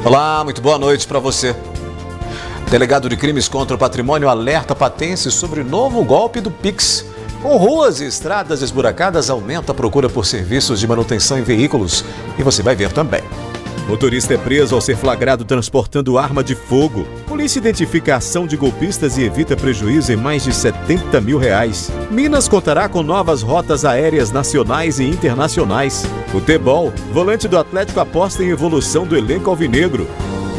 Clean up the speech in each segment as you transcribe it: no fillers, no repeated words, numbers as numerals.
Olá, muito boa noite para você. Delegado de Crimes contra o Patrimônio alerta patense sobre novo golpe do Pix. Com ruas e estradas esburacadas, aumenta a procura por serviços de manutenção em veículos. E você vai ver também. Motorista é preso ao ser flagrado transportando arma de fogo. Polícia identifica a ação de golpistas e evita prejuízo em mais de R$70 mil. Minas contará com novas rotas aéreas nacionais e internacionais. Futebol, volante do Atlético aposta em evolução do elenco alvinegro.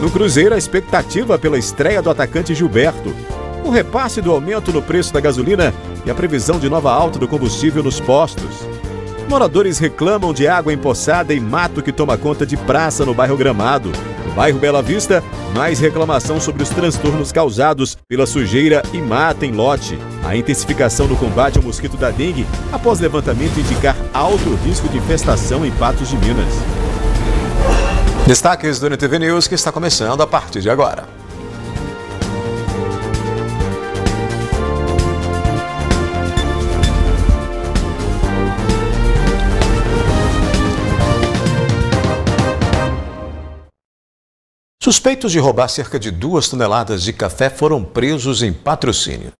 No Cruzeiro, a expectativa pela estreia do atacante Gilberto. O repasse do aumento no preço da gasolina e a previsão de nova alta do combustível nos postos. Moradores reclamam de água empoçada e mato que toma conta de praça no bairro Gramado. No bairro Bela Vista, mais reclamação sobre os transtornos causados pela sujeira e mata em lote. A intensificação no combate ao mosquito da dengue após levantamento indicar alto risco de infestação em Patos de Minas. Destaques do NTV News que está começando a partir de agora. Suspeitos de roubar cerca de 2 toneladas de café foram presos em Patrocínio.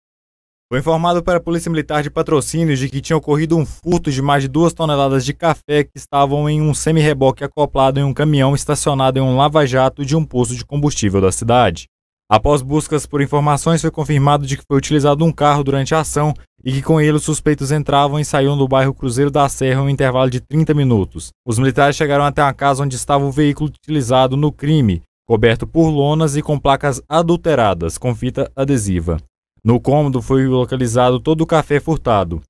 Foi informado para a Polícia Militar de Patrocínio de que tinha ocorrido um furto de mais de 2 toneladas de café que estavam em um semi-reboque acoplado em um caminhão estacionado em um lava-jato de um posto de combustível da cidade. Após buscas por informações, foi confirmado de que foi utilizado um carro durante a ação e que com ele os suspeitos entravam e saíam do bairro Cruzeiro da Serra em um intervalo de 30 minutos. Os militares chegaram até a casa onde estava o veículo utilizado no crime, coberto por lonas e com placas adulteradas, com fita adesiva. No cômodo foi localizado todo o café furtado.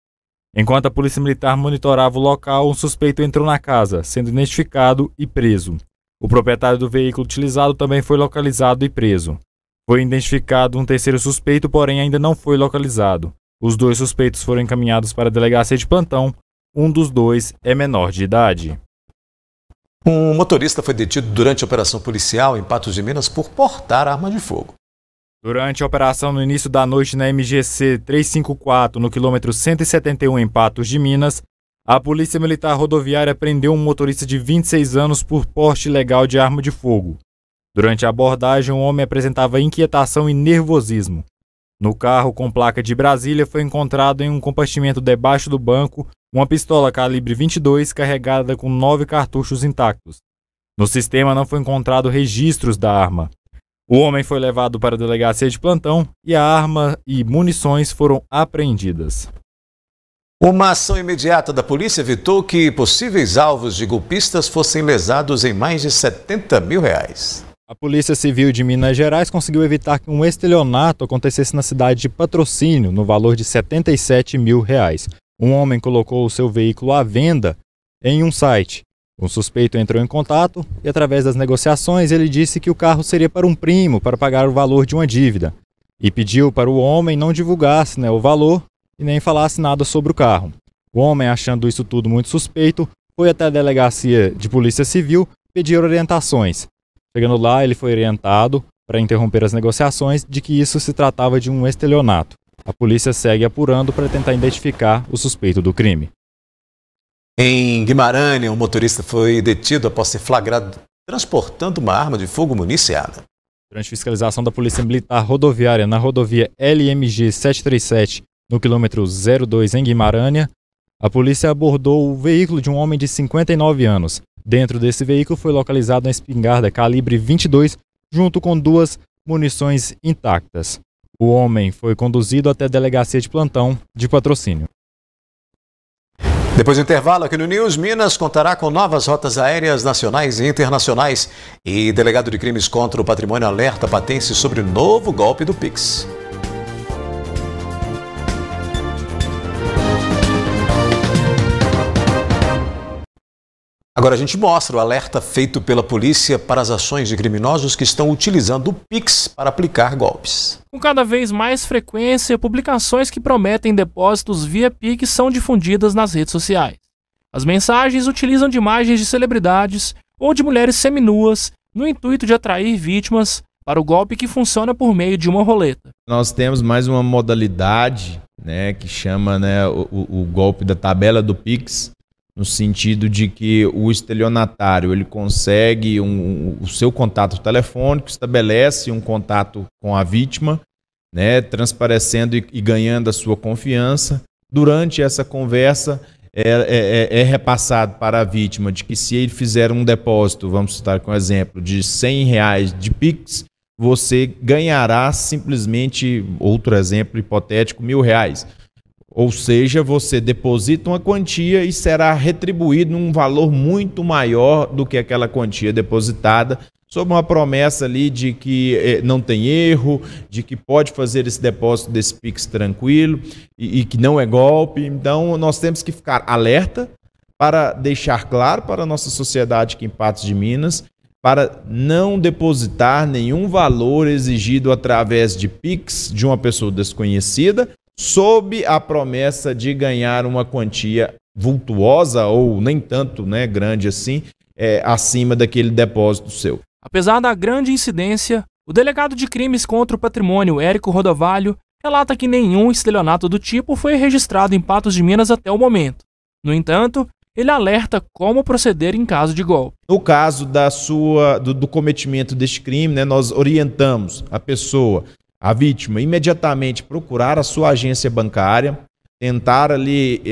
Enquanto a polícia militar monitorava o local, um suspeito entrou na casa, sendo identificado e preso. O proprietário do veículo utilizado também foi localizado e preso. Foi identificado um terceiro suspeito, porém ainda não foi localizado. Os 2 suspeitos foram encaminhados para a delegacia de plantão. Um dos 2 é menor de idade. Um motorista foi detido durante a operação policial em Patos de Minas por portar arma de fogo. Durante a operação no início da noite na MGC 354, no quilômetro 171 em Patos de Minas, a Polícia Militar Rodoviária prendeu um motorista de 26 anos por porte ilegal de arma de fogo. Durante a abordagem, o homem apresentava inquietação e nervosismo. No carro com placa de Brasília foi encontrado em um compartimento debaixo do banco uma pistola calibre 22 carregada com 9 cartuchos intactos. No sistema não foi encontrado registros da arma. O homem foi levado para a delegacia de plantão e a arma e munições foram apreendidas. Uma ação imediata da polícia evitou que possíveis alvos de golpistas fossem lesados em mais de R$70 mil. A Polícia Civil de Minas Gerais conseguiu evitar que um estelionato acontecesse na cidade de Patrocínio, no valor de R$77 mil. Um homem colocou o seu veículo à venda em um site. O suspeito entrou em contato e, através das negociações, ele disse que o carro seria para um primo para pagar o valor de uma dívida e pediu para o homem não divulgasse o valor e nem falasse nada sobre o carro. O homem, achando isso tudo muito suspeito, foi até a delegacia de Polícia Civil pedir orientações. Chegando lá, ele foi orientado para interromper as negociações de que isso se tratava de um estelionato. A polícia segue apurando para tentar identificar o suspeito do crime. Em Guimarães, um motorista foi detido após ser flagrado transportando uma arma de fogo municiada. Durante fiscalização da Polícia Militar Rodoviária na rodovia LMG 737, no quilômetro 02 em Guimarães, a polícia abordou o veículo de um homem de 59 anos. Dentro desse veículo foi localizada uma espingarda calibre 22, junto com 2 munições intactas. O homem foi conduzido até a delegacia de plantão de Patrocínio. Depois do intervalo, aqui no News, Minas contará com novas rotas aéreas nacionais e internacionais. E delegado de crimes contra o patrimônio alerta patense sobre o novo golpe do Pix. Agora a gente mostra o alerta feito pela polícia para as ações de criminosos que estão utilizando o Pix para aplicar golpes. Com cada vez mais frequência, publicações que prometem depósitos via Pix são difundidas nas redes sociais. As mensagens utilizam de imagens de celebridades ou de mulheres seminuas no intuito de atrair vítimas para o golpe que funciona por meio de uma roleta. Nós temos mais uma modalidade, que chama o golpe da tabela do Pix, no sentido de que o estelionatário ele consegue o seu contato telefônico, estabelece um contato com a vítima, né, transparecendo e ganhando a sua confiança. Durante essa conversa, é repassado para a vítima de que se ele fizer um depósito, vamos citar com exemplo, de R$100 de Pix, você ganhará simplesmente, outro exemplo hipotético, R$1.000. Ou seja, você deposita uma quantia e será retribuído num valor muito maior do que aquela quantia depositada, sob uma promessa ali de que não tem erro, de que pode fazer esse depósito desse Pix tranquilo e que não é golpe. Então, nós temos que ficar alerta para deixar claro para a nossa sociedade aqui em Patos de Minas, para não depositar nenhum valor exigido através de Pix de uma pessoa desconhecida, sob a promessa de ganhar uma quantia vultuosa ou nem tanto, né, grande assim, acima daquele depósito seu. Apesar da grande incidência, o delegado de crimes contra o patrimônio, Érico Rodovalho, relata que nenhum estelionato do tipo foi registrado em Patos de Minas até o momento. No entanto, ele alerta como proceder em caso de golpe. No caso do cometimento deste crime, né, nós orientamos a pessoa, a vítima, imediatamente procurar a sua agência bancária, tentar ali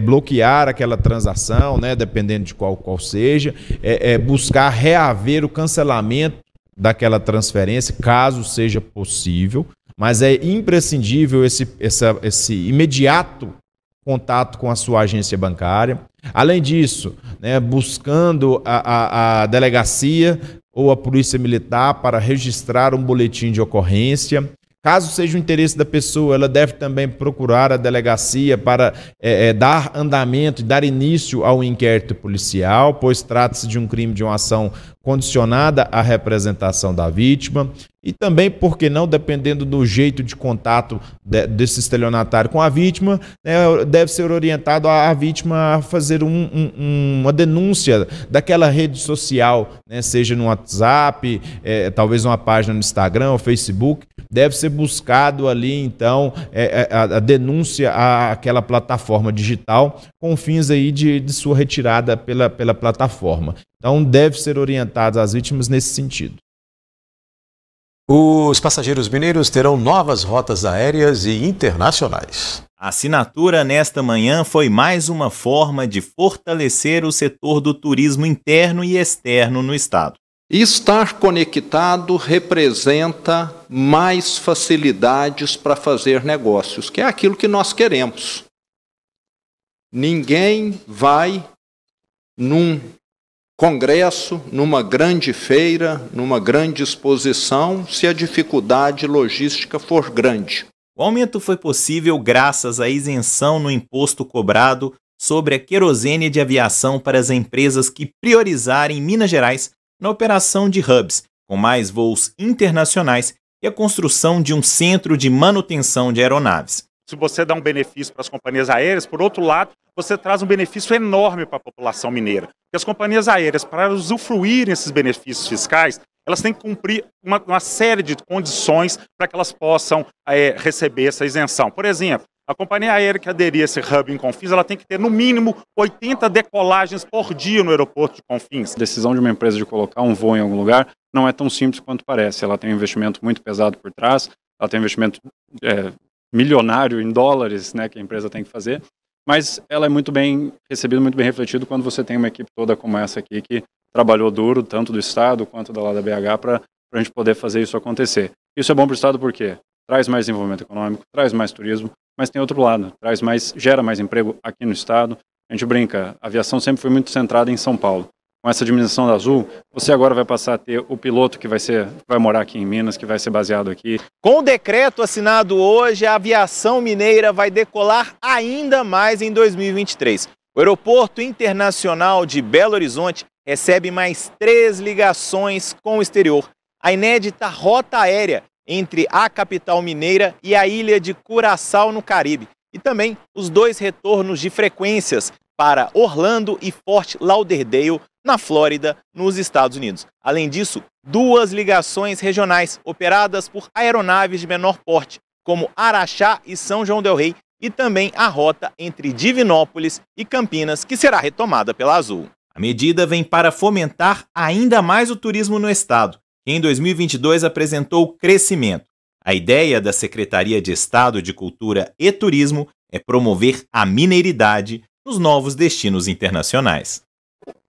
bloquear aquela transação, né, dependendo de qual seja, buscar reaver o cancelamento daquela transferência, caso seja possível, mas é imprescindível esse imediato contato com a sua agência bancária. Além disso, né, buscando a delegacia ou a polícia militar para registrar um boletim de ocorrência. Caso seja o interesse da pessoa, ela deve também procurar a delegacia para dar andamento e dar início ao inquérito policial, pois trata-se de um crime de uma ação condicionada à representação da vítima. E também, por que não, dependendo do jeito de contato desse estelionatário com a vítima, né, deve ser orientado a vítima a fazer uma denúncia daquela rede social, né, seja no WhatsApp, talvez uma página no Instagram ou Facebook. Deve ser buscado ali, então, a denúncia àquela plataforma digital com fins aí de sua retirada pela plataforma. Então, deve ser orientado às vítimas nesse sentido. Os passageiros mineiros terão novas rotas aéreas e internacionais. A assinatura nesta manhã foi mais uma forma de fortalecer o setor do turismo interno e externo no estado. Estar conectado representa mais facilidades para fazer negócios, que é aquilo que nós queremos. Ninguém vai num congresso, numa grande feira, numa grande exposição, se a dificuldade logística for grande. O aumento foi possível graças à isenção no imposto cobrado sobre a querosene de aviação para as empresas que priorizarem Minas Gerais na operação de hubs, com mais voos internacionais e a construção de um centro de manutenção de aeronaves. Se você dá um benefício para as companhias aéreas, por outro lado, você traz um benefício enorme para a população mineira. Porque as companhias aéreas, para usufruírem esses benefícios fiscais, elas têm que cumprir uma série de condições para que elas possam receber essa isenção. Por exemplo, a companhia aérea que aderir a esse hub em Confins, ela tem que ter no mínimo 80 decolagens por dia no aeroporto de Confins. A decisão de uma empresa de colocar um voo em algum lugar não é tão simples quanto parece. Ela tem um investimento muito pesado por trás, ela tem um investimento milionário em dólares, né, que a empresa tem que fazer, mas ela é muito bem recebida, muito bem refletido quando você tem uma equipe toda como essa aqui que trabalhou duro, tanto do Estado quanto da lá da BH, para a gente poder fazer isso acontecer. Isso é bom para o Estado porque traz mais desenvolvimento econômico, traz mais turismo, mas tem outro lado, gera mais emprego aqui no Estado. A gente brinca, a aviação sempre foi muito centrada em São Paulo. Com essa diminuição da Azul, você agora vai passar a ter o piloto que vai morar aqui em Minas, que vai ser baseado aqui. Com o decreto assinado hoje, a aviação mineira vai decolar ainda mais em 2023. O Aeroporto Internacional de Belo Horizonte recebe mais 3 ligações com o exterior. A inédita rota aérea entre a capital mineira e a ilha de Curaçao, no Caribe. E também os 2 retornos de frequências para Orlando e Fort Lauderdale, na Flórida, nos Estados Unidos. Além disso, 2 ligações regionais operadas por aeronaves de menor porte, como Araxá e São João del Rei, e também a rota entre Divinópolis e Campinas, que será retomada pela Azul. A medida vem para fomentar ainda mais o turismo no estado, que em 2022 apresentou crescimento. A ideia da Secretaria de Estado de Cultura e Turismo é promover a mineiridade nos novos destinos internacionais.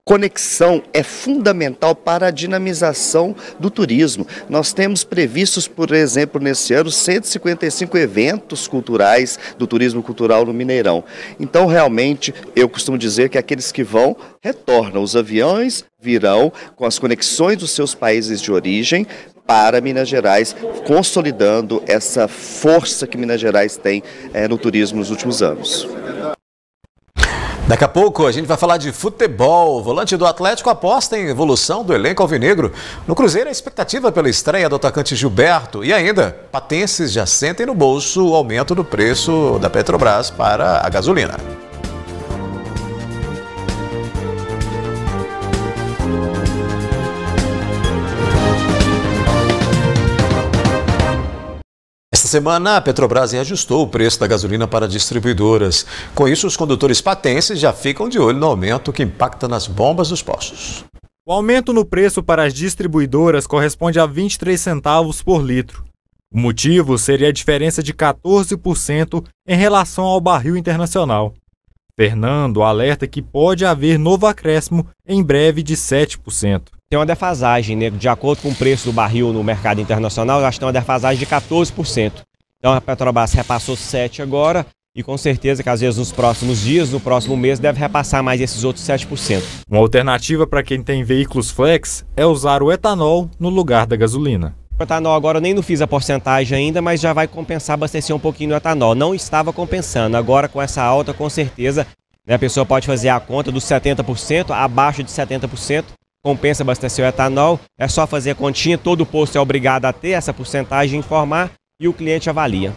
Conexão é fundamental para a dinamização do turismo. Nós temos previstos, por exemplo, nesse ano, 155 eventos culturais do turismo cultural no Mineirão. Então, realmente, eu costumo dizer que aqueles que vão, retornam. Os aviões virão com as conexões dos seus países de origem para Minas Gerais, consolidando essa força que Minas Gerais tem no turismo nos últimos anos. Daqui a pouco a gente vai falar de futebol. O volante do Atlético aposta em evolução do elenco alvinegro. No Cruzeiro, a expectativa pela estreia do atacante Gilberto. E ainda, patenses já sentem no bolso o aumento do preço da Petrobras para a gasolina. Esta semana, a Petrobras reajustou o preço da gasolina para distribuidoras. Com isso, os condutores patenses já ficam de olho no aumento que impacta nas bombas dos postos. O aumento no preço para as distribuidoras corresponde a 23 centavos por litro. O motivo seria a diferença de 14% em relação ao barril internacional. Fernando alerta que pode haver novo acréscimo em breve de 7%. Tem uma defasagem, né? De acordo com o preço do barril no mercado internacional, eu acho que tem uma defasagem de 14%. Então a Petrobras repassou 7% agora e com certeza que às vezes nos próximos dias, no próximo mês, deve repassar mais esses outros 7%. Uma alternativa para quem tem veículos flex é usar o etanol no lugar da gasolina. O etanol agora eu nem não fiz a porcentagem ainda, mas já vai compensar abastecer um pouquinho no etanol. Não estava compensando, agora com essa alta com certeza, né, a pessoa pode fazer a conta dos 70%, abaixo de 70%. Compensa abastecer o etanol, é só fazer a continha, todo posto é obrigado a ter essa porcentagem, informar e o cliente avalia.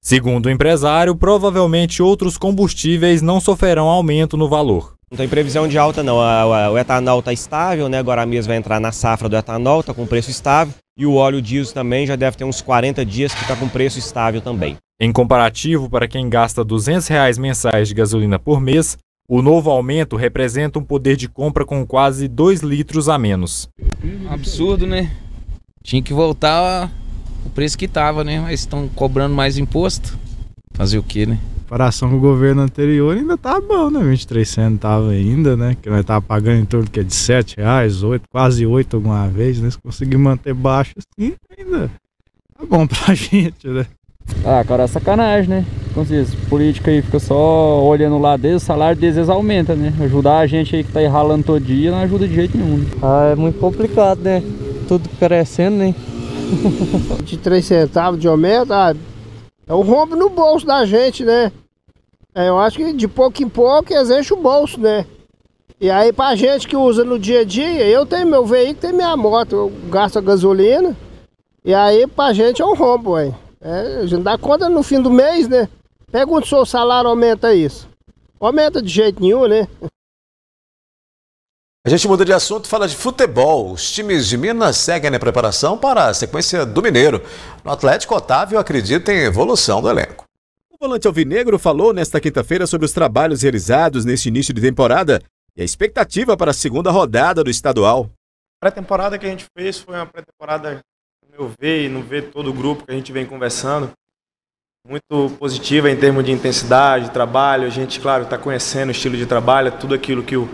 Segundo o empresário, provavelmente outros combustíveis não sofrerão aumento no valor. Não tem previsão de alta não, o etanol está estável, né? Agora mesmo vai entrar na safra do etanol, está com preço estável, e o óleo diesel também já deve ter uns 40 dias que está com preço estável também. Em comparativo, para quem gasta R$ 200 mensais de gasolina por mês, o novo aumento representa um poder de compra com quase 2 litros a menos. Absurdo, né? Tinha que voltar o preço que estava, né? Mas estão cobrando mais imposto. Fazer o quê, né? Em comparação com o governo anterior ainda tá bom, né? 23 centavos ainda, né? Que nós tava pagando em torno de R$7, 8, quase 8 alguma vez, né? Se conseguir manter baixo assim, ainda tá bom pra gente, né? Ah, cara, é sacanagem, né? Como se diz, política aí fica só olhando lá deles, o salário deles aumenta, né? Ajudar a gente aí que tá aí ralando todo dia não ajuda de jeito nenhum. Ah, é muito complicado, né? Tudo crescendo, né? 23 centavos de aumento, é um rombo no bolso da gente, né? Eu acho que de pouco em pouco eles enchem o bolso, né? E aí pra gente que usa no dia a dia, eu tenho meu veículo, tenho minha moto, eu gasto a gasolina, e aí pra gente é um rombo, ué. A gente dá conta no fim do mês, né? Pergunta se o salário aumenta isso. Aumenta de jeito nenhum, né? A gente muda de assunto e fala de futebol. Os times de Minas seguem a preparação para a sequência do Mineiro. No Atlético, Otávio acredita em evolução do elenco. O volante alvinegro falou nesta quinta-feira sobre os trabalhos realizados neste início de temporada e a expectativa para a segunda rodada do estadual. A pré-temporada que a gente fez foi uma pré-temporada, no meu ver e no ver todo o grupo que a gente vem conversando, muito positiva em termos de intensidade, de trabalho. A gente, claro, está conhecendo o estilo de trabalho, tudo aquilo que o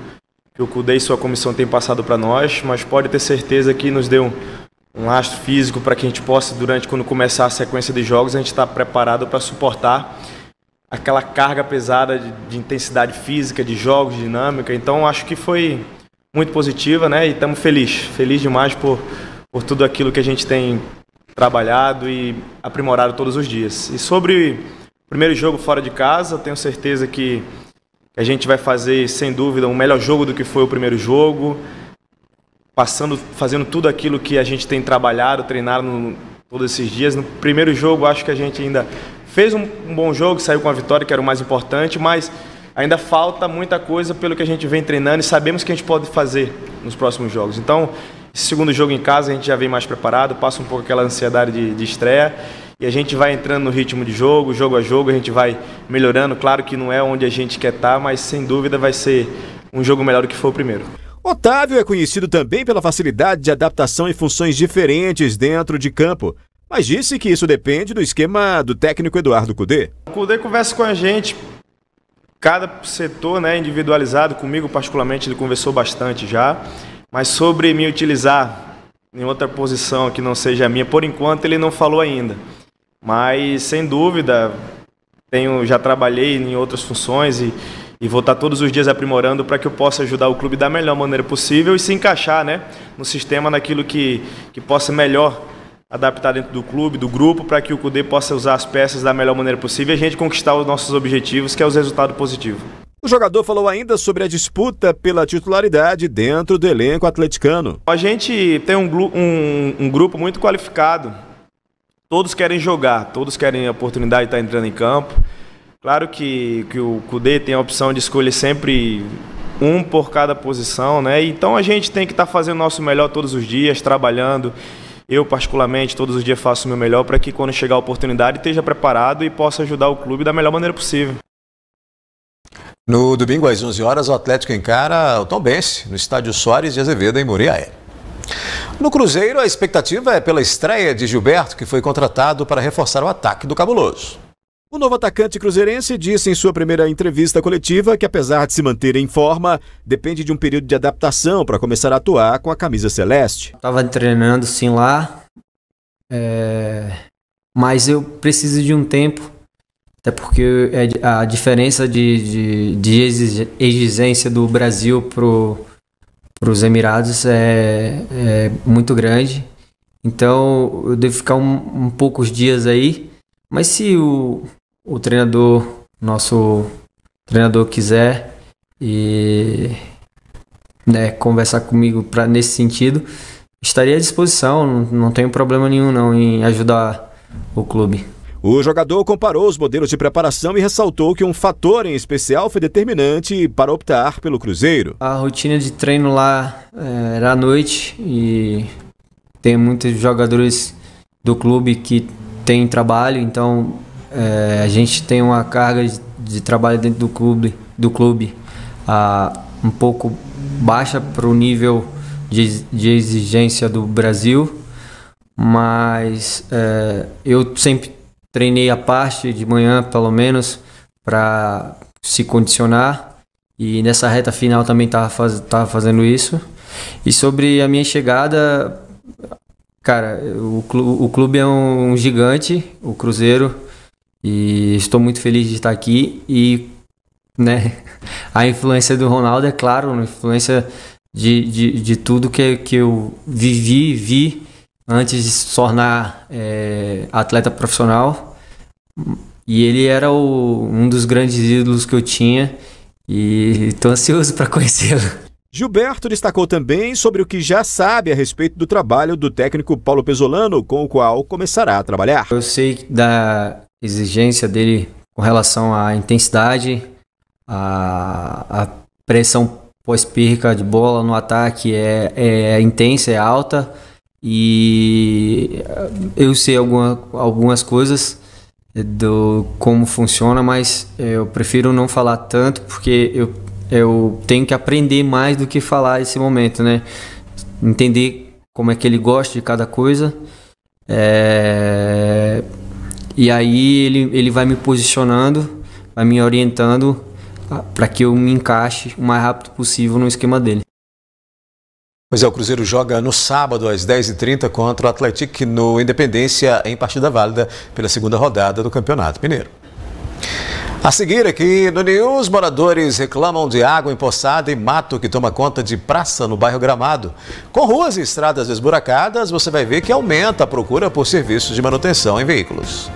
Cudê e sua comissão têm passado para nós, mas pode ter certeza que nos deu um lastro físico para que a gente possa, quando começar a sequência de jogos, a gente está preparado para suportar aquela carga pesada de intensidade física, de jogos, de dinâmica. Então, acho que foi muito positiva, né? E estamos felizes demais por tudo aquilo que a gente tem trabalhado e aprimorado todos os dias. E sobre o primeiro jogo fora de casa, tenho certeza que a gente vai fazer, sem dúvida, um melhor jogo do que foi o primeiro jogo, fazendo tudo aquilo que a gente tem trabalhado, treinado todos esses dias. No primeiro jogo, acho que a gente ainda fez um bom jogo, saiu com a vitória, que era o mais importante, mas ainda falta muita coisa pelo que a gente vem treinando e sabemos que a gente pode fazer nos próximos jogos. Então, esse segundo jogo em casa, a gente já vem mais preparado, passa um pouco aquela ansiedade de estreia e a gente vai entrando no ritmo de jogo a jogo, a gente vai melhorando. Claro que não é onde a gente quer estar, mas sem dúvida vai ser um jogo melhor do que foi o primeiro. Otávio é conhecido também pela facilidade de adaptação em funções diferentes dentro de campo, mas disse que isso depende do esquema do técnico Eduardo Cudê. O Cudê conversa com a gente, cada setor, né, individualizado, comigo particularmente ele conversou bastante já, mas sobre me utilizar em outra posição que não seja a minha, por enquanto ele não falou ainda. Mas sem dúvida, já trabalhei em outras funções e vou estar todos os dias aprimorando para que eu possa ajudar o clube da melhor maneira possível e se encaixar, né, no sistema, naquilo que possa melhor adaptar dentro do clube, do grupo, para que o Cudê possa usar as peças da melhor maneira possível e a gente conquistar os nossos objetivos, que é os resultados positivos. O jogador falou ainda sobre a disputa pela titularidade dentro do elenco atleticano. A gente tem um grupo muito qualificado, todos querem jogar, todos querem a oportunidade de estar entrando em campo. Claro que o Cudê tem a opção de escolher sempre um por cada posição, né? Então a gente tem que estar fazendo o nosso melhor todos os dias, trabalhando. Eu, particularmente, todos os dias faço o meu melhor para que quando chegar a oportunidade esteja preparado e possa ajudar o clube da melhor maneira possível. No domingo, às 11 horas, o Atlético encara o Tombense, no estádio Soares de Azevedo, em Muriaé. No Cruzeiro, a expectativa é pela estreia de Gilberto, que foi contratado para reforçar o ataque do Cabuloso. O novo atacante cruzeirense disse em sua primeira entrevista coletiva que, apesar de se manter em forma, depende de um período de adaptação para começar a atuar com a camisa celeste. Estava treinando sim lá, mas eu preciso de um tempo, até porque a diferença de exigência do Brasil para os Emirados é muito grande. Então eu devo ficar um poucos dias aí. Mas se o treinador, nosso treinador quiser e conversar comigo nesse sentido, estaria à disposição, não tenho problema nenhum não em ajudar o clube. O jogador comparou os modelos de preparação e ressaltou que um fator em especial foi determinante para optar pelo Cruzeiro. A rotina de treino lá era à noite e tem muitos jogadores do clube que tem trabalho, então a gente tem uma carga de trabalho dentro do clube um pouco baixa para o nível de exigência do Brasil, mas eu sempre treinei à parte de manhã, pelo menos, para se condicionar, e nessa reta final também estava fazendo isso. E sobre a minha chegada, cara, o clube é um gigante, o Cruzeiro, e estou muito feliz de estar aqui. E a influência do Ronaldo, é claro, a influência de tudo que eu vi antes de se tornar atleta profissional. E ele era um dos grandes ídolos que eu tinha e estou ansioso para conhecê-lo. Gilberto destacou também sobre o que já sabe a respeito do trabalho do técnico Paulo Pesolano, com o qual começará a trabalhar. Eu sei da exigência dele com relação à intensidade, a pressão pós-perca de bola no ataque é intensa, é alta, e eu sei algumas coisas do como funciona, mas eu prefiro não falar tanto porque eu tenho que aprender mais do que falar nesse momento, né? Entender como é que ele gosta de cada coisa. E aí ele vai me posicionando, vai me orientando para que eu me encaixe o mais rápido possível no esquema dele. Pois é, o Cruzeiro joga no sábado às 10h30 contra o Atlético no Independência, em partida válida pela segunda rodada do Campeonato Mineiro. A seguir aqui no News, moradores reclamam de água empoçada e mato que toma conta de praça no bairro Gramado. Com ruas e estradas esburacadas, você vai ver que aumenta a procura por serviços de manutenção em veículos.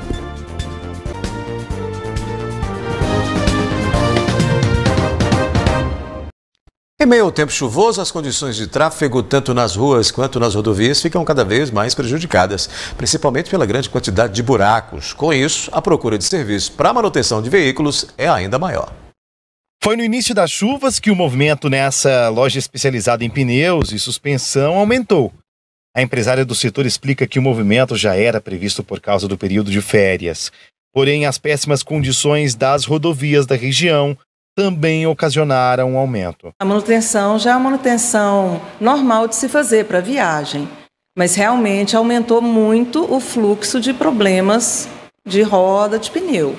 Em meio ao tempo chuvoso, as condições de tráfego, tanto nas ruas quanto nas rodovias, ficam cada vez mais prejudicadas, principalmente pela grande quantidade de buracos. Com isso, a procura de serviços para manutenção de veículos é ainda maior. Foi no início das chuvas que o movimento nessa loja especializada em pneus e suspensão aumentou. A empresária do setor explica que o movimento já era previsto por causa do período de férias. Porém, as péssimas condições das rodovias da região também ocasionaram um aumento. A manutenção já é uma manutenção normal de se fazer para viagem, mas realmente aumentou muito o fluxo de problemas de roda, de pneu.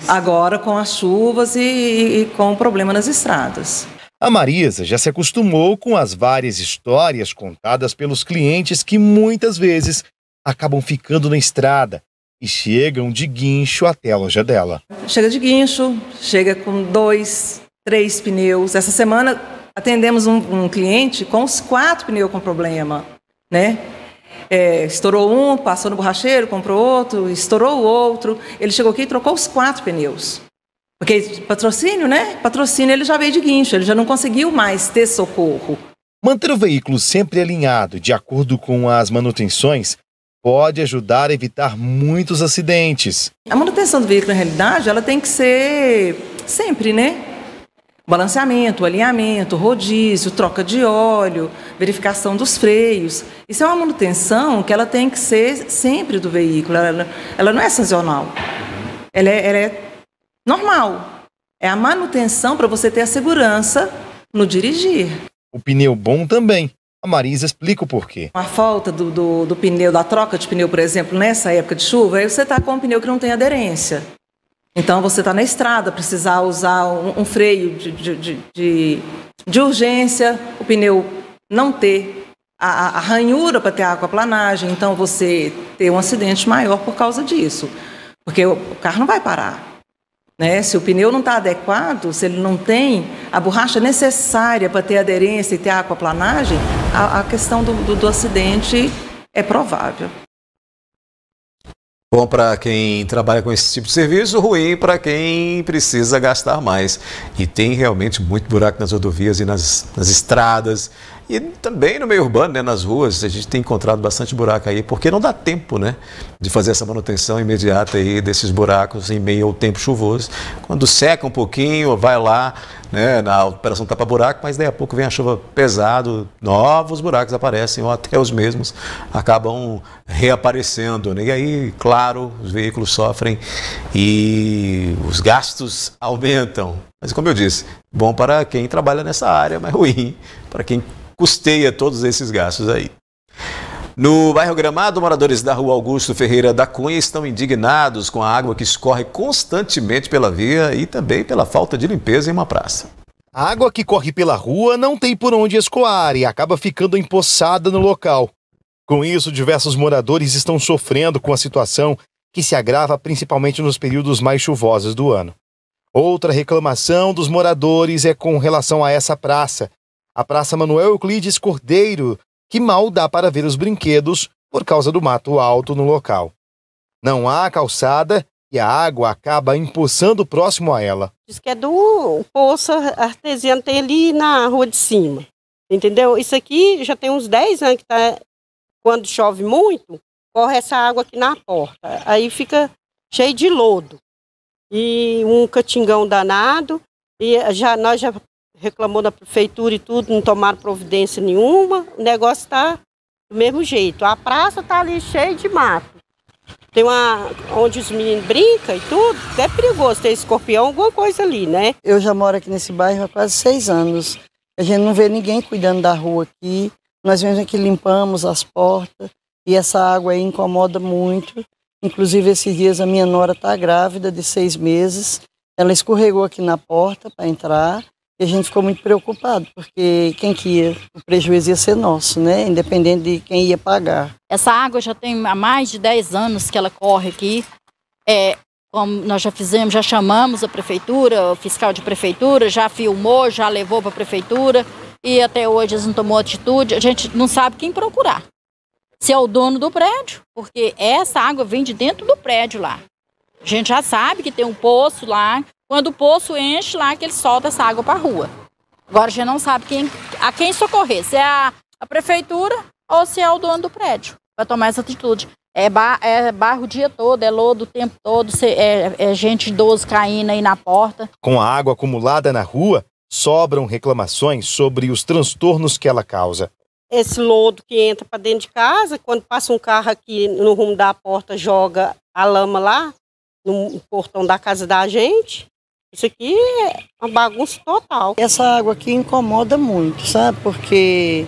Agora com as chuvas e com o problema nas estradas. A Marisa já se acostumou com as várias histórias contadas pelos clientes que muitas vezes acabam ficando na estrada e chegam de guincho até a loja dela. Chega de guincho, chega com 2, 3 pneus. Essa semana atendemos um cliente com os 4 pneus com problema, né? Estourou um, passou no borracheiro, comprou outro, estourou o outro. Ele chegou aqui e trocou os 4 pneus. Porque patrocínio, né? Patrocínio ele já veio de guincho, ele já não conseguiu mais ter socorro. Manter o veículo sempre alinhado de acordo com as manutenções pode ajudar a evitar muitos acidentes. A manutenção do veículo, na realidade, ela tem que ser sempre, né? Balanceamento, alinhamento, rodízio, troca de óleo, verificação dos freios. Isso é uma manutenção que ela tem que ser sempre do veículo. Ela não é sazonal. Ela é normal. É a manutenção para você ter a segurança no dirigir. O pneu bom também. A Marisa explica o porquê. A falta do pneu, da troca de pneu, por exemplo, nessa época de chuva, aí você está com um pneu que não tem aderência. Então você está na estrada, precisar usar um freio de urgência, o pneu não ter a ranhura para ter a aquaplanagem, então você ter um acidente maior por causa disso. Porque o carro não vai parar. Né? Se o pneu não está adequado, se ele não tem a borracha necessária para ter aderência e ter a aquaplanagem, a questão do acidente é provável. Bom para quem trabalha com esse tipo de serviço, ruim para quem precisa gastar mais. E tem realmente muito buraco nas rodovias e nas estradas. E também no meio urbano, né, nas ruas, a gente tem encontrado bastante buraco aí, porque não dá tempo, né, de fazer essa manutenção imediata aí desses buracos em meio ao tempo chuvoso. Quando seca um pouquinho, vai lá, né, na operação tapa-buraco, mas daí a pouco vem a chuva pesado, novos buracos aparecem, ou até os mesmos acabam reaparecendo, né? E aí, claro, os veículos sofrem e os gastos aumentam. Mas como eu disse, bom para quem trabalha nessa área, mas ruim para quem custeia todos esses gastos aí. No bairro Gramado, moradores da rua Augusto Ferreira da Cunha estão indignados com a água que escorre constantemente pela via e também pela falta de limpeza em uma praça. A água que corre pela rua não tem por onde escoar e acaba ficando empoçada no local. Com isso, diversos moradores estão sofrendo com a situação que se agrava principalmente nos períodos mais chuvosos do ano. Outra reclamação dos moradores é com relação a essa praça. A Praça Manuel Euclides Cordeiro, que mal dá para ver os brinquedos por causa do mato alto no local. Não há calçada e a água acaba empoçando próximo a ela. Diz que é do poço artesiano, tem ali na rua de cima, entendeu? Isso aqui já tem uns 10 anos que tá, quando chove muito, corre essa água aqui na porta, aí fica cheio de lodo e um catingão danado, e nós já reclamou da prefeitura e tudo, não tomaram providência nenhuma, o negócio está do mesmo jeito. A praça está ali cheia de mato. Tem onde os meninos brincam e tudo, é perigoso ter escorpião, alguma coisa ali, né? Eu já moro aqui nesse bairro há quase 6 anos. A gente não vê ninguém cuidando da rua aqui. Nós vemos aqui, limpamos as portas e essa água aí incomoda muito. Inclusive, esses dias a minha nora está grávida de 6 meses. Ela escorregou aqui na porta para entrar. E a gente ficou muito preocupado, porque quem que ia, o prejuízo ia ser nosso, né? Independente de quem ia pagar. Essa água já tem há mais de 10 anos que ela corre aqui. Como nós já fizemos, já chamamos a prefeitura, o fiscal de prefeitura, já filmou, já levou para a prefeitura e até hoje eles não tomou atitude. A gente não sabe quem procurar. Se é o dono do prédio, porque essa água vem de dentro do prédio lá. A gente já sabe que tem um poço lá. Quando o poço enche lá, que ele solta essa água para a rua. Agora a gente não sabe a quem socorrer, se é a prefeitura ou se é o dono do prédio, para tomar essa atitude. É barro o dia todo, é lodo o tempo todo, é gente idosa caindo aí na porta. Com a água acumulada na rua, sobram reclamações sobre os transtornos que ela causa. esse lodo que entra para dentro de casa, quando passa um carro aqui no rumo da porta, joga a lama lá no portão da casa da gente. Isso aqui é uma bagunça total. Essa água aqui incomoda muito, sabe? Porque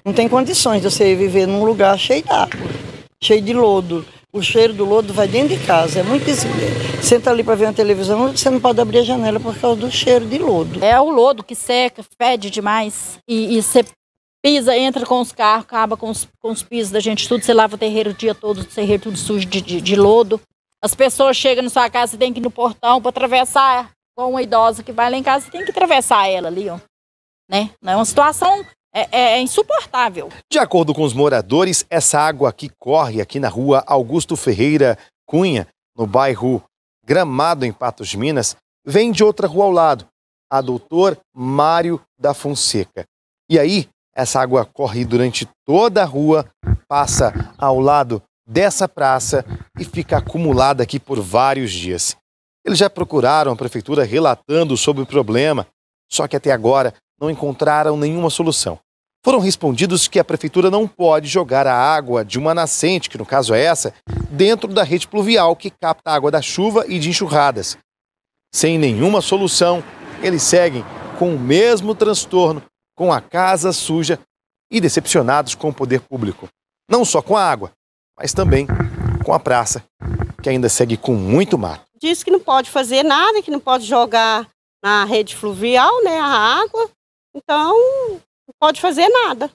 não tem condições de você viver num lugar cheio d'água, cheio de lodo. O cheiro do lodo vai dentro de casa. É muito senta ali para ver uma televisão, você não pode abrir a janela por causa do cheiro de lodo. É o lodo que seca, fede demais. E você pisa, entra com os carros, acaba com os pisos da gente tudo. Você lava o terreiro o dia todo, o terreiro tudo sujo de lodo. As pessoas chegam na sua casa, você tem que ir no portão para atravessar. Com uma idosa que vai lá em casa, você tem que atravessar ela ali, ó. Né? Não é uma situação insuportável. De acordo com os moradores, essa água que corre aqui na rua Augusto Ferreira Cunha, no bairro Gramado, em Patos de Minas, vem de outra rua ao lado, a Doutor Mário da Fonseca. E aí, essa água corre durante toda a rua, passa ao lado dessa praça e fica acumulada aqui por vários dias. Eles já procuraram a prefeitura relatando sobre o problema, só que até agora não encontraram nenhuma solução. Foram respondidos que a prefeitura não pode jogar a água de uma nascente, que no caso é essa, dentro da rede pluvial que capta a água da chuva e de enxurradas. Sem nenhuma solução, eles seguem com o mesmo transtorno, com a casa suja e decepcionados com o poder público. Não só com a água, mas também com a praça, que ainda segue com muito mato. Diz que não pode fazer nada, que não pode jogar na rede fluvial, né, a água. Então, não pode fazer nada.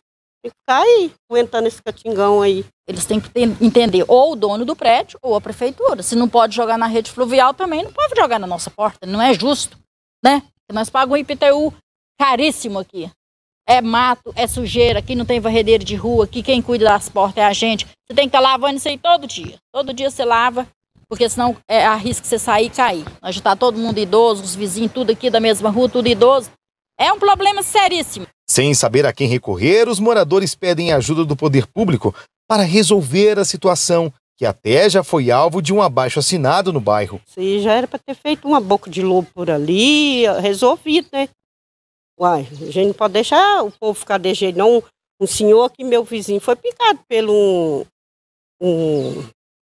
Tem que ficar aí, aguentando esse catingão aí. Eles têm que entender ou o dono do prédio ou a prefeitura. Se não pode jogar na rede fluvial, também não pode jogar na nossa porta. Não é justo, né? Nós pagamos um IPTU caríssimo aqui. É mato, é sujeira, aqui não tem varredeiro de rua, aqui quem cuida das portas é a gente. Você tem que estar lavando isso aí todo dia. Todo dia você lava, porque senão arrisca você sair e cair. Nós já está todo mundo idoso, os vizinhos tudo aqui da mesma rua, tudo idoso. É um problema seríssimo. Sem saber a quem recorrer, os moradores pedem ajuda do poder público para resolver a situação, que até já foi alvo de um abaixo-assinado no bairro. Isso aí já era para ter feito uma boca de lobo por ali, resolvido, né? Uai, a gente não pode deixar o povo ficar desse jeito, não. Um senhor aqui, meu vizinho, foi picado pelo um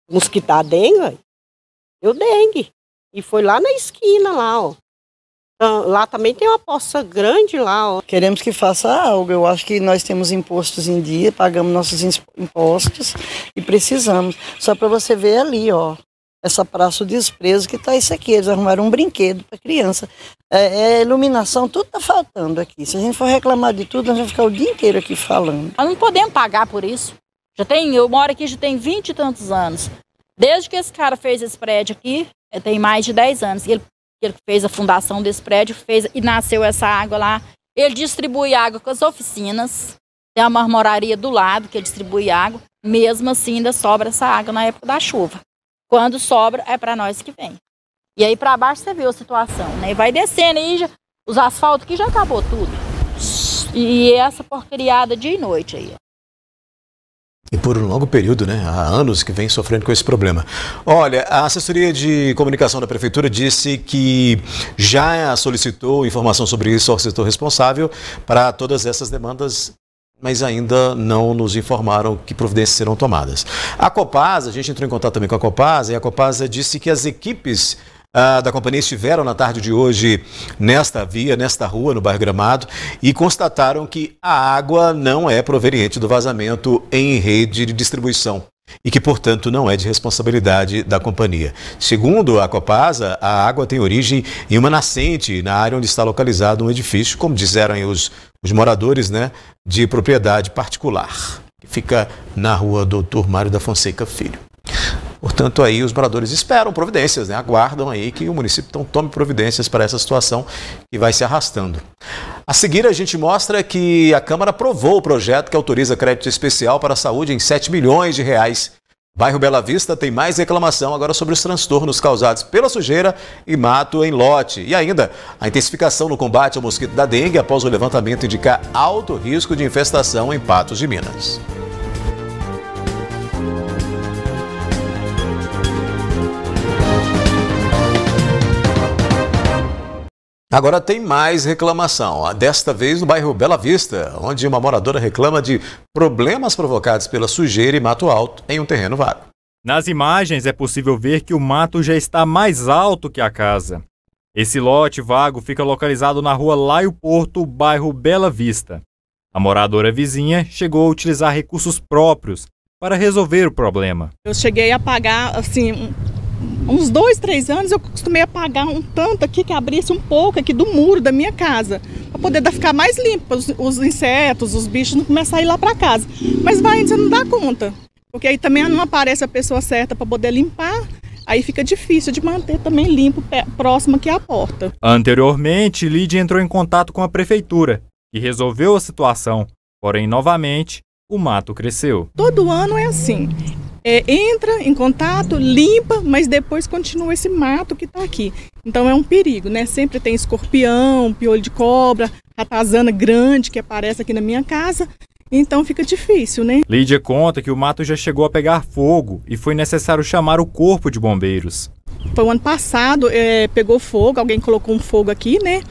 mosquito da dengue, deu dengue. E foi lá na esquina, lá, ó. Lá também tem uma poça grande lá, ó. Queremos que faça algo. Eu acho que nós temos impostos em dia, pagamos nossos impostos e precisamos. Só para você ver ali, ó, essa praça do desprezo que tá isso aqui. Eles arrumaram um brinquedo para criança. Iluminação, tudo tá faltando aqui. Se a gente for reclamar de tudo, nós vamos ficar o dia inteiro aqui falando. Nós não podemos pagar por isso. Eu moro aqui já tem 20 e tantos anos. Desde que esse cara fez esse prédio aqui, tem mais de 10 anos. Ele fez a fundação desse prédio, e nasceu essa água lá. Ele distribui água com as oficinas. Tem a marmoraria do lado que ele distribui água. Mesmo assim, ainda sobra essa água na época da chuva. Quando sobra, é para nós que vem. E aí para baixo você vê a situação, né? Vai descendo aí, os asfaltos aqui já acabou tudo. E essa porcariada dia e noite aí, ó. E por um longo período, né? Há anos que vem sofrendo com esse problema. Olha, a assessoria de comunicação da prefeitura disse que já solicitou informação sobre isso ao setor responsável para todas essas demandas, mas ainda não nos informaram que providências serão tomadas. A Copasa, a gente entrou em contato também com a Copasa, e a Copasa disse que as equipes da companhia estiveram na tarde de hoje nesta rua, no bairro Gramado, e constataram que a água não é proveniente do vazamento em rede de distribuição e que, portanto, não é de responsabilidade da companhia. Segundo a Copasa, a água tem origem em uma nascente na área onde está localizado um edifício, como disseram aí os moradores, né, de propriedade particular, que fica na rua Doutor Mário da Fonseca Filho. Portanto, aí os moradores esperam providências, né? Aguardam aí que o município então tome providências para essa situação que vai se arrastando. A seguir, a gente mostra que a Câmara aprovou o projeto que autoriza crédito especial para a saúde em 7 milhões de reais. Bairro Bela Vista tem mais reclamação agora sobre os transtornos causados pela sujeira e mato em lote. E ainda, a intensificação no combate ao mosquito da dengue após o levantamento indicar alto risco de infestação em Patos de Minas. Agora tem mais reclamação, desta vez no bairro Bela Vista, onde uma moradora reclama de problemas provocados pela sujeira e mato alto em um terreno vago. Nas imagens é possível ver que o mato já está mais alto que a casa. Esse lote vago fica localizado na rua Laio Porto, bairro Bela Vista. A moradora vizinha chegou a utilizar recursos próprios para resolver o problema. Eu cheguei a pagar, assim, uns 2, 3 anos eu costumei a pagar um tanto aqui que abrisse um pouco aqui do muro da minha casa, para poder ficar mais limpo, os insetos, os bichos não começarem a ir lá para casa. Mas vai, você não dá conta, porque aí também não aparece a pessoa certa para poder limpar. Aí fica difícil de manter também limpo, próximo aqui à porta. Anteriormente, Lídia entrou em contato com a prefeitura, que resolveu a situação. Porém, novamente, o mato cresceu. Todo ano é assim. Entra em contato, limpa, mas depois continua esse mato que está aqui. Então é um perigo, né? Sempre tem escorpião, piolho de cobra, ratazana grande que aparece aqui na minha casa. Então fica difícil, né? Lídia conta que o mato já chegou a pegar fogo e foi necessário chamar o corpo de bombeiros. Foi o ano passado, pegou fogo, alguém colocou um fogo aqui, né?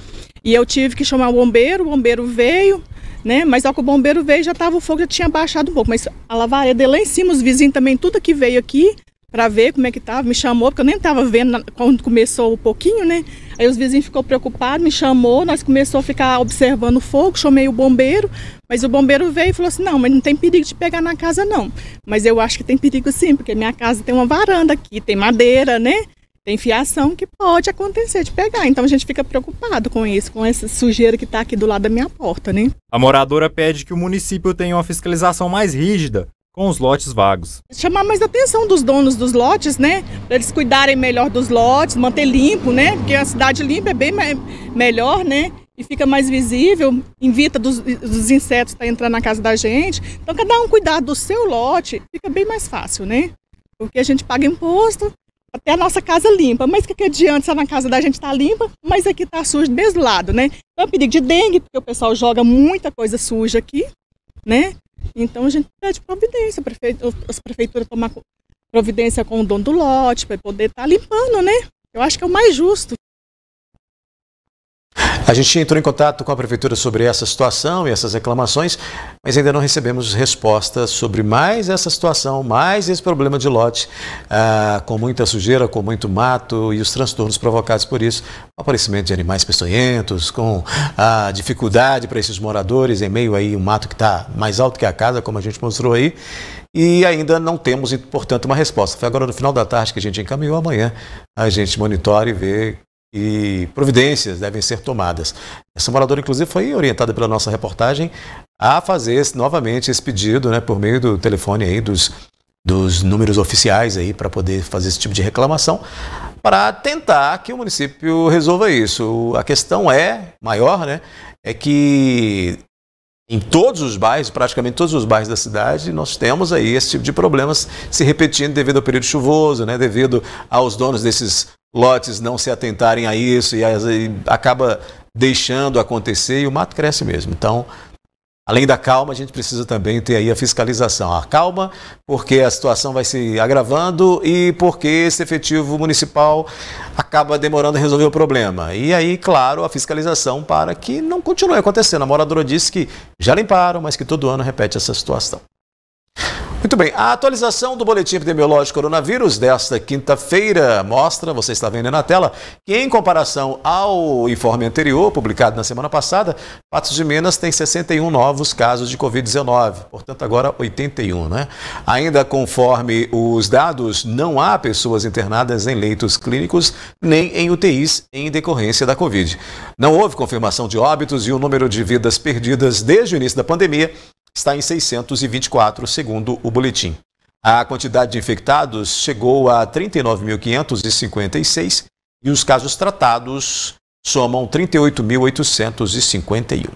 E eu tive que chamar o bombeiro veio, né? Mas ao que o bombeiro veio, o fogo já tinha baixado um pouco. Mas a lavareda lá em cima, os vizinhos também, tudo que veio aqui para ver como é que estava, me chamou, porque eu nem estava vendo quando começou um pouquinho, né? Aí os vizinhos ficou preocupados, me chamou, nós começamos a ficar observando o fogo, chamei o bombeiro, mas o bombeiro veio e falou assim, não, mas não tem perigo de pegar na casa não. Mas eu acho que tem perigo sim, porque minha casa tem uma varanda aqui, tem madeira, né? Tem fiação que pode acontecer de pegar, então a gente fica preocupado com isso, com essa sujeira que está aqui do lado da minha porta, né? A moradora pede que o município tenha uma fiscalização mais rígida com os lotes vagos. Chamar mais atenção dos donos dos lotes, né? Para eles cuidarem melhor dos lotes, manter limpo, né? Porque a cidade limpa é bem melhor, né? E fica mais visível, evita dos insetos estar entrando na casa da gente. Então, cada um cuidar do seu lote, fica bem mais fácil, né? Porque a gente paga imposto, até a nossa casa limpa. Mas o que adianta se na casa da gente tá limpa, mas aqui tá sujo do mesmo lado, né? Então, é perigo de dengue, porque o pessoal joga muita coisa suja aqui, né? Então a gente pede providência, as prefeituras tomar providência com o dono do lote para poder estar limpando, né? Eu acho que é o mais justo. A gente entrou em contato com a prefeitura sobre essa situação e essas reclamações, mas ainda não recebemos respostas sobre mais essa situação, mais esse problema de lote, com muita sujeira, com muito mato e os transtornos provocados por isso, o aparecimento de animais peçonhentos, com a dificuldade para esses moradores em meio aí um mato que está mais alto que a casa, como a gente mostrou aí, e ainda não temos, portanto, uma resposta. Foi agora no final da tarde que a gente encaminhou, amanhã a gente monitora e vê e providências devem ser tomadas. Essa moradora, inclusive, foi orientada pela nossa reportagem a fazer novamente esse pedido, né, por meio do telefone aí, dos números oficiais aí, para poder fazer esse tipo de reclamação, para tentar que o município resolva isso. A questão maior, né, é que em todos os bairros, praticamente todos os bairros da cidade, nós temos aí esse tipo de problemas se repetindo devido ao período chuvoso, né, devido aos donos desses lotes não se atentarem a isso e acaba deixando acontecer e o mato cresce mesmo. Então, além da calma, a gente precisa também ter aí a fiscalização. A calma, porque a situação vai se agravando e porque esse efetivo municipal acaba demorando a resolver o problema. E aí, claro, a fiscalização para que não continue acontecendo. A moradora disse que já limparam, mas que todo ano repete essa situação. Muito bem, a atualização do boletim epidemiológico coronavírus desta quinta-feira mostra, você está vendo aí na tela, que em comparação ao informe anterior, publicado na semana passada, Patos de Minas tem 61 novos casos de Covid-19, portanto agora 81, né? Ainda conforme os dados, não há pessoas internadas em leitos clínicos nem em UTIs em decorrência da Covid. Não houve confirmação de óbitos e o número de vidas perdidas desde o início da pandemia está em 624, segundo o boletim. A quantidade de infectados chegou a 39.556 e os casos tratados somam 38.851.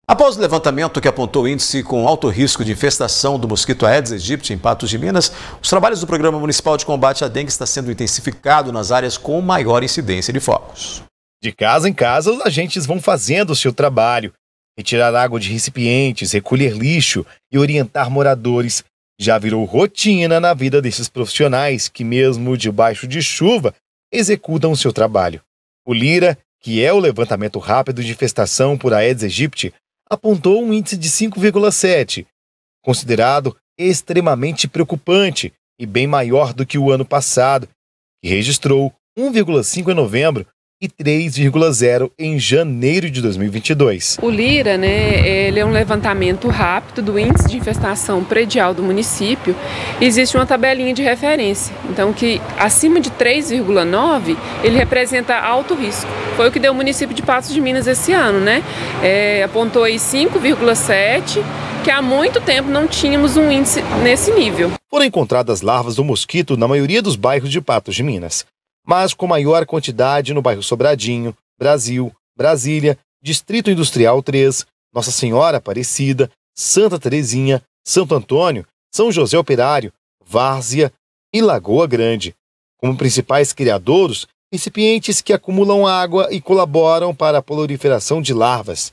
Após o levantamento que apontou o índice com alto risco de infestação do mosquito Aedes aegypti em Patos de Minas, os trabalhos do Programa Municipal de Combate à Dengue estão sendo intensificados nas áreas com maior incidência de focos. De casa em casa, os agentes vão fazendo o seu trabalho. Retirar água de recipientes, recolher lixo e orientar moradores já virou rotina na vida desses profissionais que, mesmo debaixo de chuva, executam o seu trabalho. O Lira, que é o levantamento rápido de infestação por Aedes aegypti, apontou um índice de 5,7, considerado extremamente preocupante e bem maior do que o ano passado, que registrou 1,5 em novembro e 3,0 em janeiro de 2022. O Lira, ele é um levantamento rápido do índice de infestação predial do município. Existe uma tabelinha de referência, então que acima de 3,9 ele representa alto risco. Foi o que deu o município de Patos de Minas esse ano, apontou aí 5,7, que há muito tempo não tínhamos um índice nesse nível. Foram encontradas larvas do mosquito na maioria dos bairros de Patos de Minas, mas com maior quantidade no bairro Sobradinho, Brasil, Brasília, Distrito Industrial 3, Nossa Senhora Aparecida, Santa Terezinha, Santo Antônio, São José Operário, Várzea e Lagoa Grande. Como principais criadouros, recipientes que acumulam água e colaboram para a proliferação de larvas.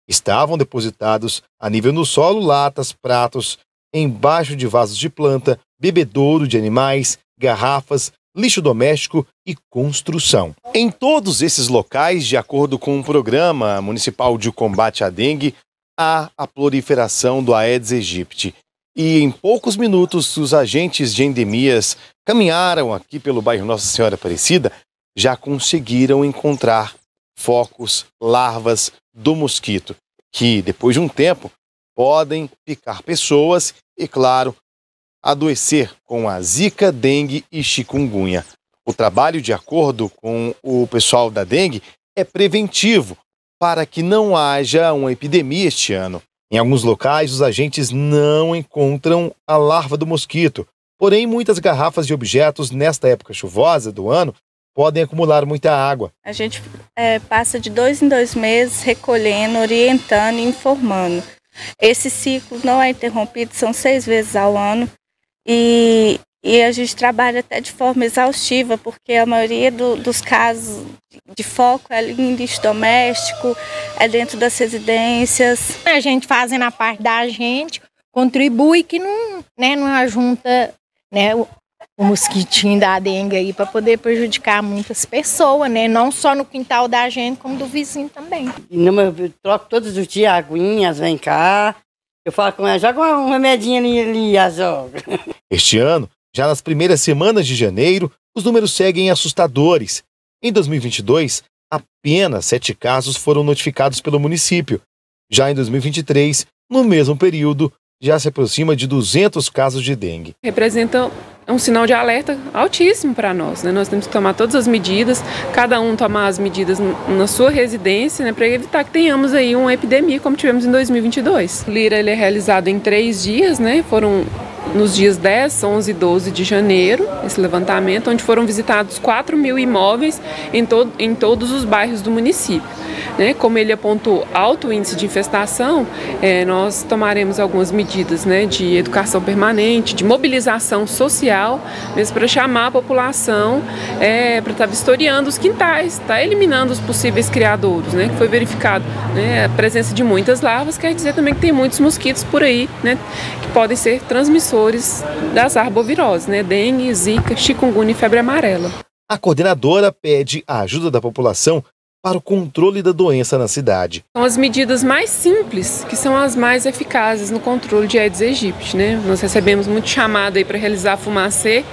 Estavam depositados a nível no solo latas, pratos, embaixo de vasos de planta, bebedouro de animais, garrafas, lixo doméstico e construção. Em todos esses locais, de acordo com o Programa Municipal de Combate à Dengue, há a proliferação do Aedes aegypti. E em poucos minutos, os agentes de endemias caminharam aqui pelo bairro Nossa Senhora Aparecida, já conseguiram encontrar focos, larvas do mosquito, que depois de um tempo podem picar pessoas e, claro, adoecer com a zika, dengue e chikungunya. O trabalho, de acordo com o pessoal da dengue, é preventivo para que não haja uma epidemia este ano. Em alguns locais, os agentes não encontram a larva do mosquito, porém muitas garrafas de objetos nesta época chuvosa do ano podem acumular muita água. A gente passa de 2 em 2 meses recolhendo, orientando e informando. Esse ciclo não é interrompido, são 6 vezes ao ano. E a gente trabalha até de forma exaustiva, porque a maioria dos casos de foco é em lixo doméstico, é dentro das residências. A gente fazendo a parte da gente, contribui que não ajunta o mosquitinho da dengue aí para poder prejudicar muitas pessoas, não só no quintal da gente, como do vizinho também. Eu troco todos os dias aguinhas, vem cá. Eu falo com ela, joga uma remedinha ali, a joga. Este ano, já nas primeiras semanas de janeiro, os números seguem assustadores. Em 2022, apenas 7 casos foram notificados pelo município. Já em 2023, no mesmo período, já se aproxima de 200 casos de dengue. Representa um sinal de alerta altíssimo para nós, Nós temos que tomar todas as medidas, cada um tomar as medidas na sua residência, para evitar que tenhamos aí uma epidemia como tivemos em 2022. O Lira ele é realizado em 3 dias, Foram nos dias 10, 11 e 12 de janeiro, esse levantamento, onde foram visitados 4.000 imóveis em todos os bairros do município. Como ele apontou alto índice de infestação, nós tomaremos algumas medidas de educação permanente, de mobilização social, mesmo para chamar a população para estar vistoriando os quintais, eliminando os possíveis criadouros, que foi verificado a presença de muitas larvas, quer dizer também que tem muitos mosquitos por aí, que podem ser transmissores das arboviroses, dengue, zika, chikungunya e febre amarela. A coordenadora pede a ajuda da população para o controle da doença na cidade. São as medidas mais simples que são as mais eficazes no controle de Aedes aegypti, Nós recebemos muito chamado aí para realizar fumacê.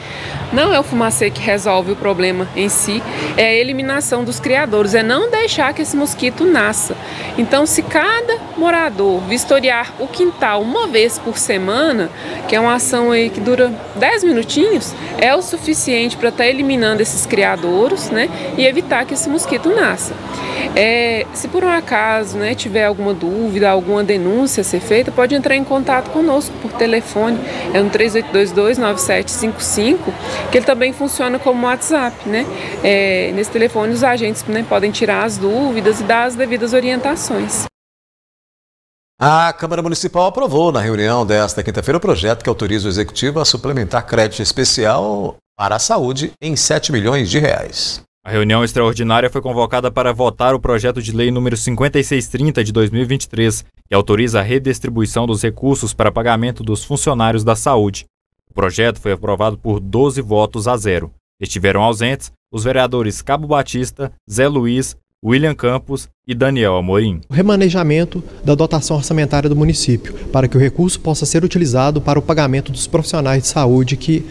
Não é o fumacê que resolve o problema em si, é a eliminação dos criadouros, é não deixar que esse mosquito nasça. Então, se cada morador vistoriar o quintal uma vez por semana, que é uma ação aí que dura 10 minutinhos, é o suficiente para estar eliminando esses criadouros, e evitar que esse mosquito nasça. Se por um acaso tiver alguma dúvida, alguma denúncia a ser feita, pode entrar em contato conosco por telefone, é no 3822-9755, que ele também funciona como WhatsApp. Nesse telefone os agentes podem tirar as dúvidas e dar as devidas orientações. A Câmara Municipal aprovou na reunião desta quinta-feira o projeto que autoriza o Executivo a suplementar crédito especial para a saúde em R$7 milhões. A reunião extraordinária foi convocada para votar o projeto de lei número 5630 de 2023, que autoriza a redistribuição dos recursos para pagamento dos funcionários da saúde. O projeto foi aprovado por 12 votos a 0. Estiveram ausentes os vereadores Cabo Batista, Zé Luiz, William Campos e Daniel Amorim. O remanejamento da dotação orçamentária do município, para que o recurso possa ser utilizado para o pagamento dos profissionais de saúde que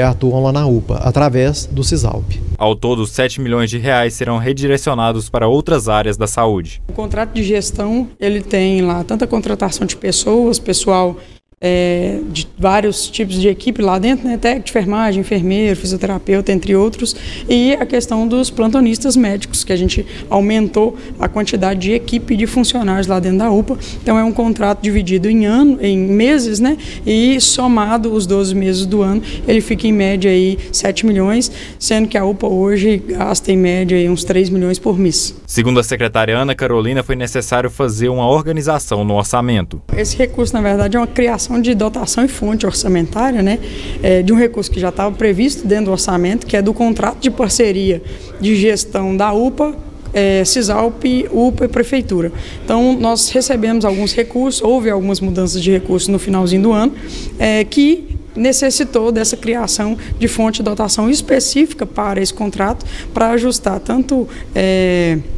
atuam lá na UPA, através do Cisalp. Ao todo, 7 milhões de reais serão redirecionados para outras áreas da saúde. O contrato de gestão, ele tem lá tanta contratação de pessoas, pessoal de vários tipos de equipe lá dentro, né? Técnico de enfermagem, enfermeiro, fisioterapeuta, entre outros, e a questão dos plantonistas médicos, que a gente aumentou a quantidade de equipe de funcionários lá dentro da UPA. Então é um contrato dividido em meses, né? E somado os 12 meses do ano, ele fica em média aí 7 milhões, sendo que a UPA hoje gasta em média aí uns 3 milhões por mês. Segundo a secretária Ana Carolina, foi necessário fazer uma organização no orçamento. Esse recurso, na verdade, é uma criação de dotação e fonte orçamentária, né, de um recurso que já estava previsto dentro do orçamento, que é do contrato de parceria de gestão da UPA, Cisalp, UPA e Prefeitura. Então, nós recebemos alguns recursos, houve algumas mudanças de recursos no finalzinho do ano, que necessitou dessa criação de fonte de dotação específica para esse contrato, para ajustar tanto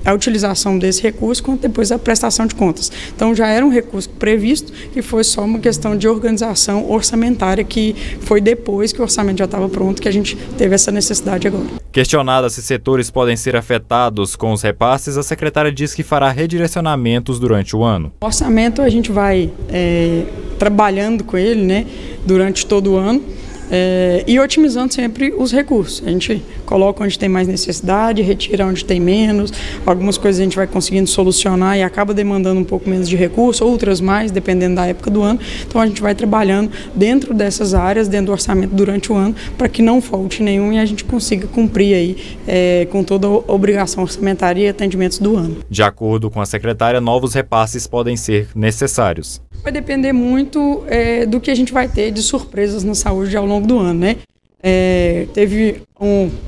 a utilização desse recurso, quanto depois a prestação de contas. Então já era um recurso previsto e foi só uma questão de organização orçamentária, que foi depois que o orçamento já estava pronto que a gente teve essa necessidade agora. Questionada se setores podem ser afetados com os repasses, a secretária diz que fará redirecionamentos durante o ano. O orçamento a gente vai trabalhando com ele, né, durante todo o ano, e otimizando sempre os recursos. A gente coloca onde tem mais necessidade, retira onde tem menos. Algumas coisas a gente vai conseguindo solucionar e acaba demandando um pouco menos de recurso, outras mais, dependendo da época do ano. Então a gente vai trabalhando dentro dessas áreas, dentro do orçamento durante o ano, para que não falte nenhum e a gente consiga cumprir aí com toda a obrigação orçamentária e atendimentos do ano. De acordo com a secretária, novos repasses podem ser necessários. Vai depender muito do que a gente vai ter de surpresas na saúde ao longo do ano, né? Teve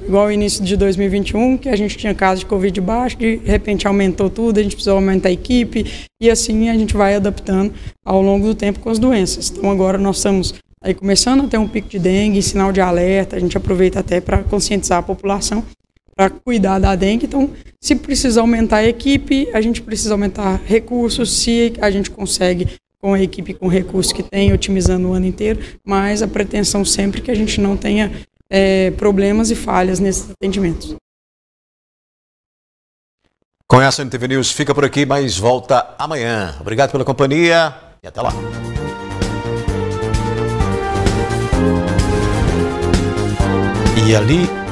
igual o início de 2021, que a gente tinha casos de Covid baixo, de repente aumentou tudo, a gente precisou aumentar a equipe, e assim a gente vai adaptando ao longo do tempo com as doenças. Então agora nós estamos aí começando a ter um pico de dengue, sinal de alerta, a gente aproveita até para conscientizar a população, para cuidar da dengue. Então, se precisa aumentar a equipe, a gente precisa aumentar recursos, se a gente consegue com a equipe, com recursos que tem, otimizando o ano inteiro, mas a pretensão sempre que a gente não tenha problemas e falhas nesses atendimentos. Com essa, a NTV News fica por aqui, mas volta amanhã. Obrigado pela companhia e até lá. E ali